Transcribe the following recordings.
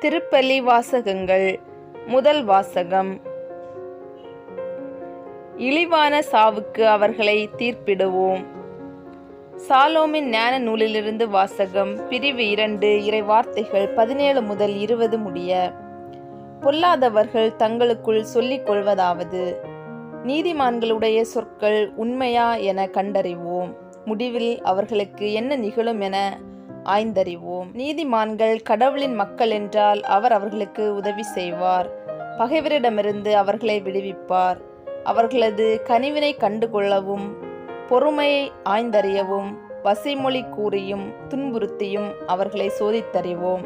திருப்பலி வாசகங்கள். முதல் வாசகம். இழிவான சாவுக்கு அவர்களை தீர்ப்பிடுவோம். சாலோமின் ஞான நூலிலிருந்து வாசகம். பிரிவு 2, இறை வார்த்தைகள் 17 முதல் 20 முடிய. பொல்லாதவர்கள் தங்களுக்குள் சொல்லிக் கொள்வதாவது: நீதிமான்களுடைய சொற்கள் உண்மையா என கண்டறிவோம். முடிவில் அவர்களுக்கு என்ன நிகழும் என ஆய்ந்தறிவோம். நீதிமான்கள் கடவுளின் மக்கள் என்றால் அவர் அவர்களுக்கு உதவி செய்வார். பகைவரிடமிருந்து அவர்களை விடுவிப்பார். அவர்களது கனிவினை கண்டுகொள்ளவும் பொறுமையை ஆய்ந்தறியவும் வசைமொழி கூறியும் துன்புறுத்தியும் அவர்களை சோதித்தறிவோம்.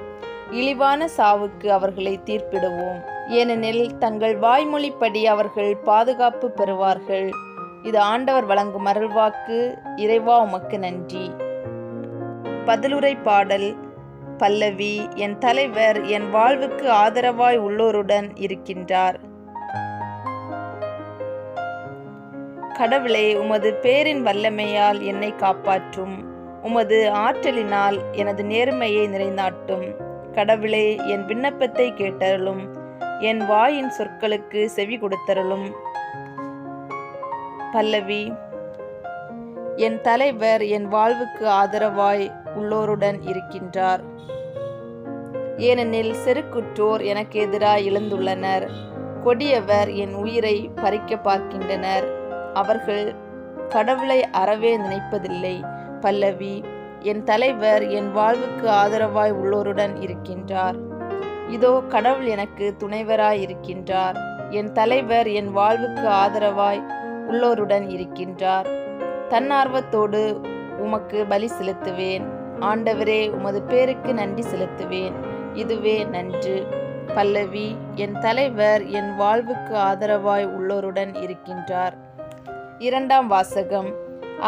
இழிவான சாவுக்கு அவர்களை தீர்ப்பிடுவோம். ஏனெனில் தங்கள் வாய்மொழிப்படி அவர்கள் பாதுகாப்பு பெறுவார்கள். இது ஆண்டவர் வழங்கும் அருள்வாக்கு. இறைவா, உமக்கு நன்றி. பதிலுரை பாடல். பல்லவி. என் தலைவர் என் வாழ்வுக்கு ஆதரவாய் உள்ளோருடன் இருக்கின்றார். கடவுளே, உமது பேரின் வல்லமையால் என்னை காப்பாற்றும். உமது ஆற்றலினால் எனது நேர்மையை நிலைநாட்டும். கடவுளே, என் விண்ணப்பத்தை கேட்டருளும். என் வாயின் சொற்களுக்கு செவி கொடுத்தருளும். பல்லவி. என் தலைவர் என் வாழ்வுக்கு ஆதரவாய் உள்ளோருடன் இருக்கின்றார். ஏனெனில் செருக்குற்றோர் எனக்கு எதிராய் எழுந்துள்ளனர். கொடியவர் என் உயிரை பறிக்க பார்க்கின்றனர். அவர்கள் கடவுளை அறவே நினைப்பதில்லை. பல்லவி. என் தலைவர் என் வாழ்வுக்கு ஆதரவாய் உள்ளோருடன் இருக்கின்றார். இதோ கடவுள் எனக்கு துணைவராய் இருக்கின்றார். என் தலைவர் என் வாழ்வுக்கு ஆதரவாய் உள்ளோருடன் இருக்கின்றார். தன்னார்வத்தோடு உமக்கு பலி செலுத்துவேன். ஆண்டவரே, உமது பேருக்கு நன்றி செலுத்துவேன். இதுவே நன்று. பல்லவி. என் தலைவர் என் வாழ்வுக்கு ஆதரவாய் உள்ளோருடன் இருக்கின்றார். இரண்டாம் வாசகம்.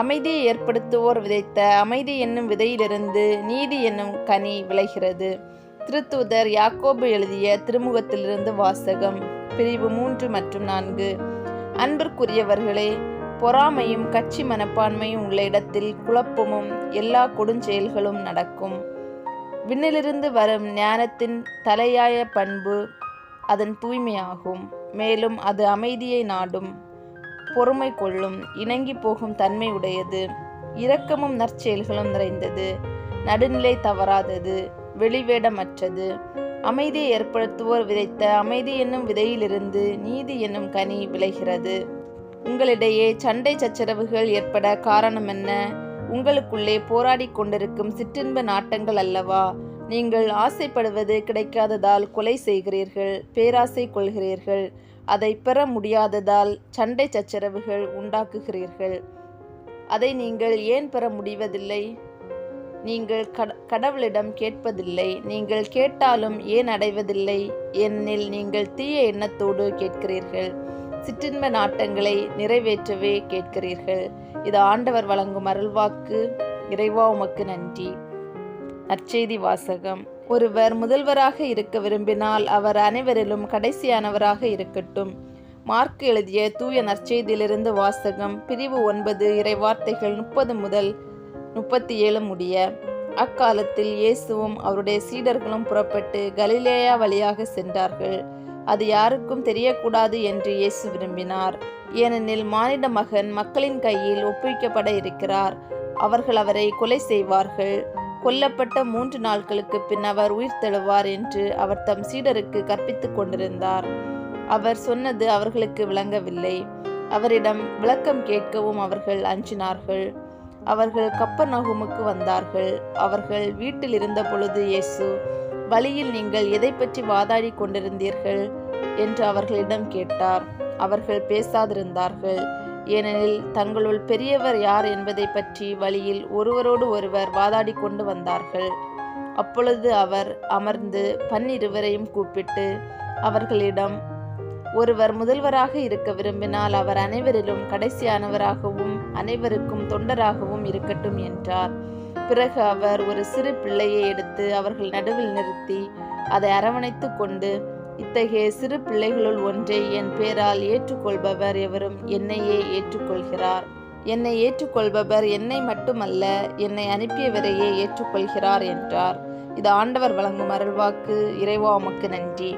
அமைதியை ஏற்படுத்துவோர் விதைத்த அமைதி என்னும் விதையிலிருந்து நீதி என்னும் கனி விளைகிறது. திருத்தூதர் யாக்கோபு எழுதிய திருமுகத்திலிருந்து வாசகம். பிரிவு 3 மற்றும் 4. அன்பிற்குரியவர்களே, பொறாமையும் கட்சி மனப்பான்மையும் உள்ள இடத்தில் குழப்பமும் எல்லா கொடுஞ்செயல்களும் நடக்கும். விண்ணிலிருந்து வரும் ஞானத்தின் தலையாய பண்பு அதன் தூய்மையாகும். மேலும் அது அமைதியை நாடும், பொறுமை கொள்ளும், இணங்கி போகும் தன்மை உடையது, இரக்கமும் நற்செயல்களும் நிறைந்தது, நடுநிலை தவறாதது, வெளிவேடமற்றது. அமைதியை ஏற்படுத்துவோர் விதைத்த அமைதி என்னும் விதையிலிருந்து நீதி என்னும் கனி விளைகிறது. உங்களிடையே சண்டை சச்சரவுகள் ஏற்பட காரணம் என்ன? உங்களுக்குள்ளே போராடி கொண்டிருக்கும் சிற்றின்ப நாட்டங்கள் அல்லவா? நீங்கள் ஆசைப்படுவது கிடைக்காததால் கொலை செய்கிறீர்கள், பேராசை கொள்கிறீர்கள். அதை பெற முடியாததால் சண்டை சச்சரவுகள் உண்டாக்குகிறீர்கள். அதை நீங்கள் ஏன் பெற முடிவதில்லை? நீங்கள் கடவுளிடம் கேட்பதில்லை. நீங்கள் கேட்டாலும் ஏன் அடைவதில்லை? ஏனெனில் நீங்கள் தீய எண்ணத்தோடு கேட்கிறீர்கள். சிற்றின்ப நாட்டங்களை நிறைவேற்றவே கேட்கிறீர்கள். இது ஆண்டவர் வழங்கும் அருள்வாக்கு. இறைவா, உமக்கு நன்றி. நற்செய்தி வாசகம். ஒருவர் முதல்வராக இருக்க விரும்பினால் அவர் அனைவரிலும் கடைசியானவராக இருக்கட்டும். மார்க்கு எழுதிய தூய நற்செய்தியிலிருந்து வாசகம். பிரிவு 9, இறை வார்த்தைகள் 30 முதல் 37 முடிய. அக்காலத்தில் இயேசுவும் அவருடைய சீடர்களும் புறப்பட்டு கலிலேயா வழியாக சென்றார்கள். அது யாருக்கும் தெரியக்கூடாது என்று இயேசு விரும்பினார். ஏனெனில் மானிட மகன் மக்களின் கையில் ஒப்புவிக்கப்பட இருக்கிறார். அவர்கள் அவரை கொலை செய்வார்கள். கொல்லப்பட்ட 3 நாட்களுக்கு பின் அவர் உயிர் தெழுவார் என்று அவர் தம் சீடருக்கு கற்பித்துக் கொண்டிருந்தார். அவர் சொன்னது அவர்களுக்கு விளங்கவில்லை. அவரிடம் விளக்கம் கேட்கவும் அவர்கள் அஞ்சினார்கள். அவர்கள் கப்பர்நகூமுக்கு வந்தார்கள். அவர்கள் வீட்டில் இருந்த பொழுது இயேசு, வழியில் நீங்கள் எதை பற்றி வாதாடி கொண்டிருந்தீர்கள் என்று அவர்களிடம் கேட்டார். அவர்கள் பேசாதிருந்தார்கள். ஏனெனில் தங்களுள் பெரியவர் யார் என்பதை பற்றி வழியில் ஒருவரோடு ஒருவர் வாதாடி கொண்டு வந்தார்கள். அப்பொழுது அவர் அமர்ந்து 12 கூப்பிட்டு அவர்களிடம், ஒருவர் முதல்வராக இருக்க விரும்பினால் அவர் அனைவரிலும் கடைசியானவராகவும் அனைவருக்கும் தொண்டராகவும் இருக்கட்டும் என்றார். பிறகு அவர் ஒரு சிறு பிள்ளையை எடுத்து அவர்கள் நடுவில் நிறுத்தி அதை அரவணைத்து கொண்டு, இத்தகைய சிறு பிள்ளைகளுள் ஒன்றை என் பேரால் ஏற்றுக்கொள்பவர் எவரும் என்னையே ஏற்றுக்கொள்கிறார். என்னை ஏற்றுக்கொள்பவர் என்னை மட்டுமல்ல, என்னை அனுப்பியவரையே ஏற்றுக்கொள்கிறார் என்றார். இது ஆண்டவர் வழங்கும் அருள்வாக்கு. இறைவா உமக்கு நன்றி.